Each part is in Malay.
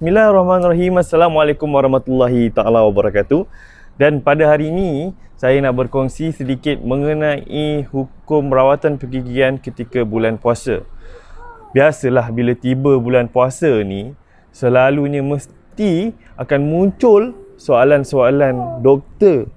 Bismillahirrahmanirrahim. Assalamualaikum warahmatullahi ta'ala wabarakatuh. Dan pada hari ini, saya nak berkongsi sedikit mengenai hukum rawatan pergigian ketika bulan puasa. Biasalah bila tiba bulan puasa ni, selalunya mesti akan muncul soalan-soalan doktor.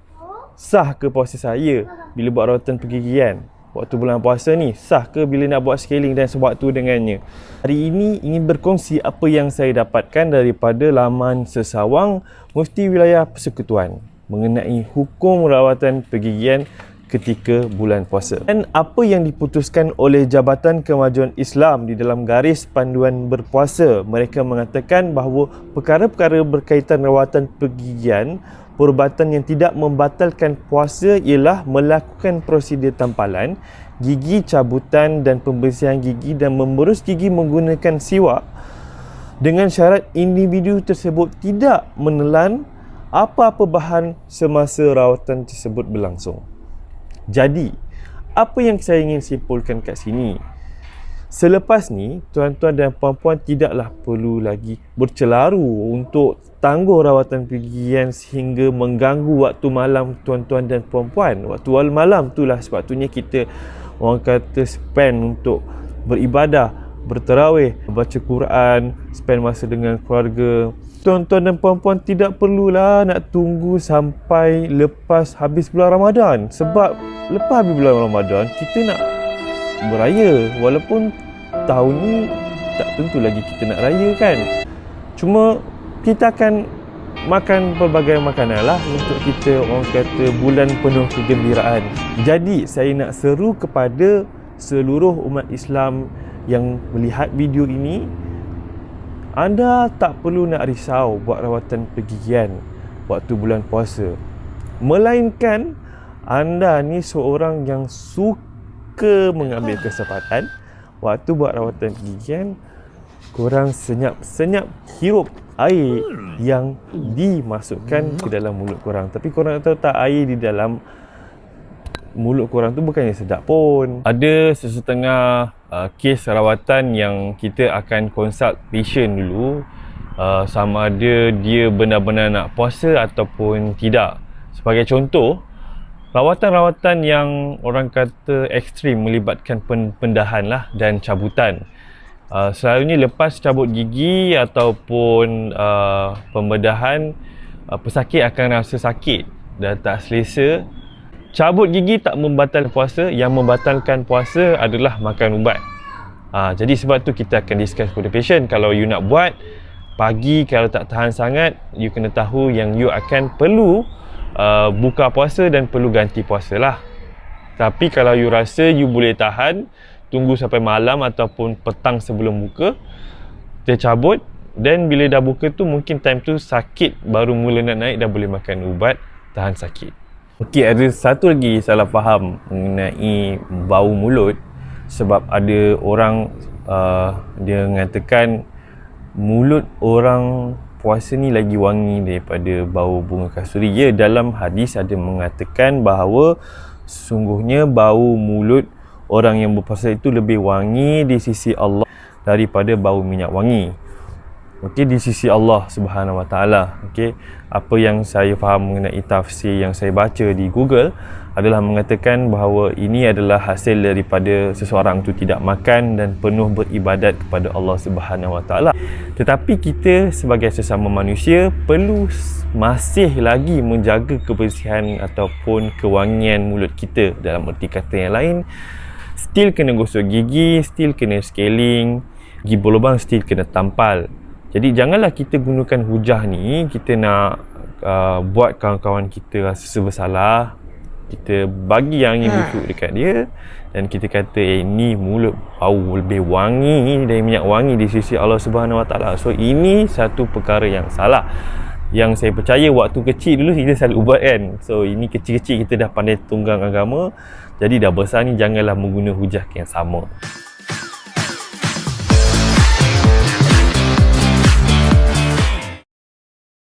Sah ke puasa saya bila buat rawatan pergigian? Waktu bulan puasa ni, sah ke bila nak buat scaling dan sewaktu dengannya? Hari ini ingin berkongsi apa yang saya dapatkan daripada laman Sesawang Mufti Wilayah Persekutuan mengenai hukum rawatan pergigian ketika bulan puasa. Dan apa yang diputuskan oleh Jabatan Kemajuan Islam di dalam garis panduan berpuasa. Mereka mengatakan bahawa perkara-perkara berkaitan rawatan pergigian, perubatan yang tidak membatalkan puasa ialah melakukan prosedur tampalan, gigi cabutan dan pembersihan gigi dan memberus gigi menggunakan siwak dengan syarat individu tersebut tidak menelan apa-apa bahan semasa rawatan tersebut berlangsung. Jadi, apa yang saya ingin simpulkan kat sini? Selepas ni, tuan-tuan dan puan-puan tidaklah perlu lagi bercelaru untuk tangguh rawatan pergigian sehingga mengganggu waktu malam tuan-tuan dan puan-puan. Waktu malam itulah sepatutnya kita orang kata spend untuk beribadah, berterawih, baca Quran, spend masa dengan keluarga. Tuan-tuan dan puan-puan tidak perlulah nak tunggu sampai lepas habis bulan Ramadan. Sebab lepas habis bulan Ramadan, kita nak beraya. Walaupun tahun ni tak tentu lagi kita nak raya kan. Cuma kita akan makan pelbagai makanan lah untuk kita orang kata bulan penuh kegembiraan. Jadi saya nak seru kepada seluruh umat Islam yang melihat video ini, anda tak perlu nak risau buat rawatan pergigian waktu bulan puasa. Melainkan anda ni seorang yang suka mengambil kesempatan waktu buat rawatan pergigian, korang senyap-senyap hirup air yang dimasukkan ke dalam mulut korang. Tapi korang tahu tak, air di dalam mulut korang tu bukannya sedap pun. Ada sesetengah kes rawatan yang kita akan consult patient dulu, sama ada dia benar-benar nak puasa ataupun tidak. Sebagai contoh, rawatan-rawatan yang orang kata ekstrim melibatkan pendahan lah dan cabutan. Selalunya lepas cabut gigi ataupun pembedahan, pesakit akan rasa sakit dan tak selesa. Cabut gigi tak membatalkan puasa, yang membatalkan puasa adalah makan ubat. Jadi sebab tu kita akan discuss kepada patient, kalau you nak buat pagi, kalau tak tahan sangat, you kena tahu yang you akan perlu buka puasa dan perlu ganti puasa lah. Tapi kalau you rasa you boleh tahan, tunggu sampai malam ataupun petang sebelum buka, kita cabut, dan bila dah buka tu mungkin time tu sakit baru mula nak naik, dah boleh makan ubat tahan sakit. Okey, ada satu lagi salah faham mengenai bau mulut. Sebab ada orang dia mengatakan mulut orang puasa ni lagi wangi daripada bau bunga kasturi. Ya, dalam hadis ada mengatakan bahawa sesungguhnya bau mulut orang yang berpuasa itu lebih wangi di sisi Allah daripada bau minyak wangi. Okey, di sisi Allah Subhanahu Wa Taala. Okey, apa yang saya faham mengenai tafsir yang saya baca di Google adalah mengatakan bahawa ini adalah hasil daripada seseorang itu tidak makan dan penuh beribadat kepada Allah Subhanahu Wa Taala. Tetapi kita sebagai sesama manusia perlu masih lagi menjaga kebersihan ataupun kewangian mulut kita. Dalam erti kata yang lain, still kena gosok gigi, still kena scaling, gigi berlubang still kena tampal. Jadi janganlah kita gunakan hujah ni, kita nak buat kawan-kawan kita rasa bersalah. Kita bagi angin busuk dekat dia dan kita kata ni mulut bau lebih wangi dari minyak wangi di sisi Allah Subhanahu Wa Taala. So ini satu perkara yang salah, yang saya percaya waktu kecil dulu kita selalu buat kan. So ini kecil-kecil kita dah pandai tunggang agama, jadi dah besar ni janganlah menggunakan hujah yang sama.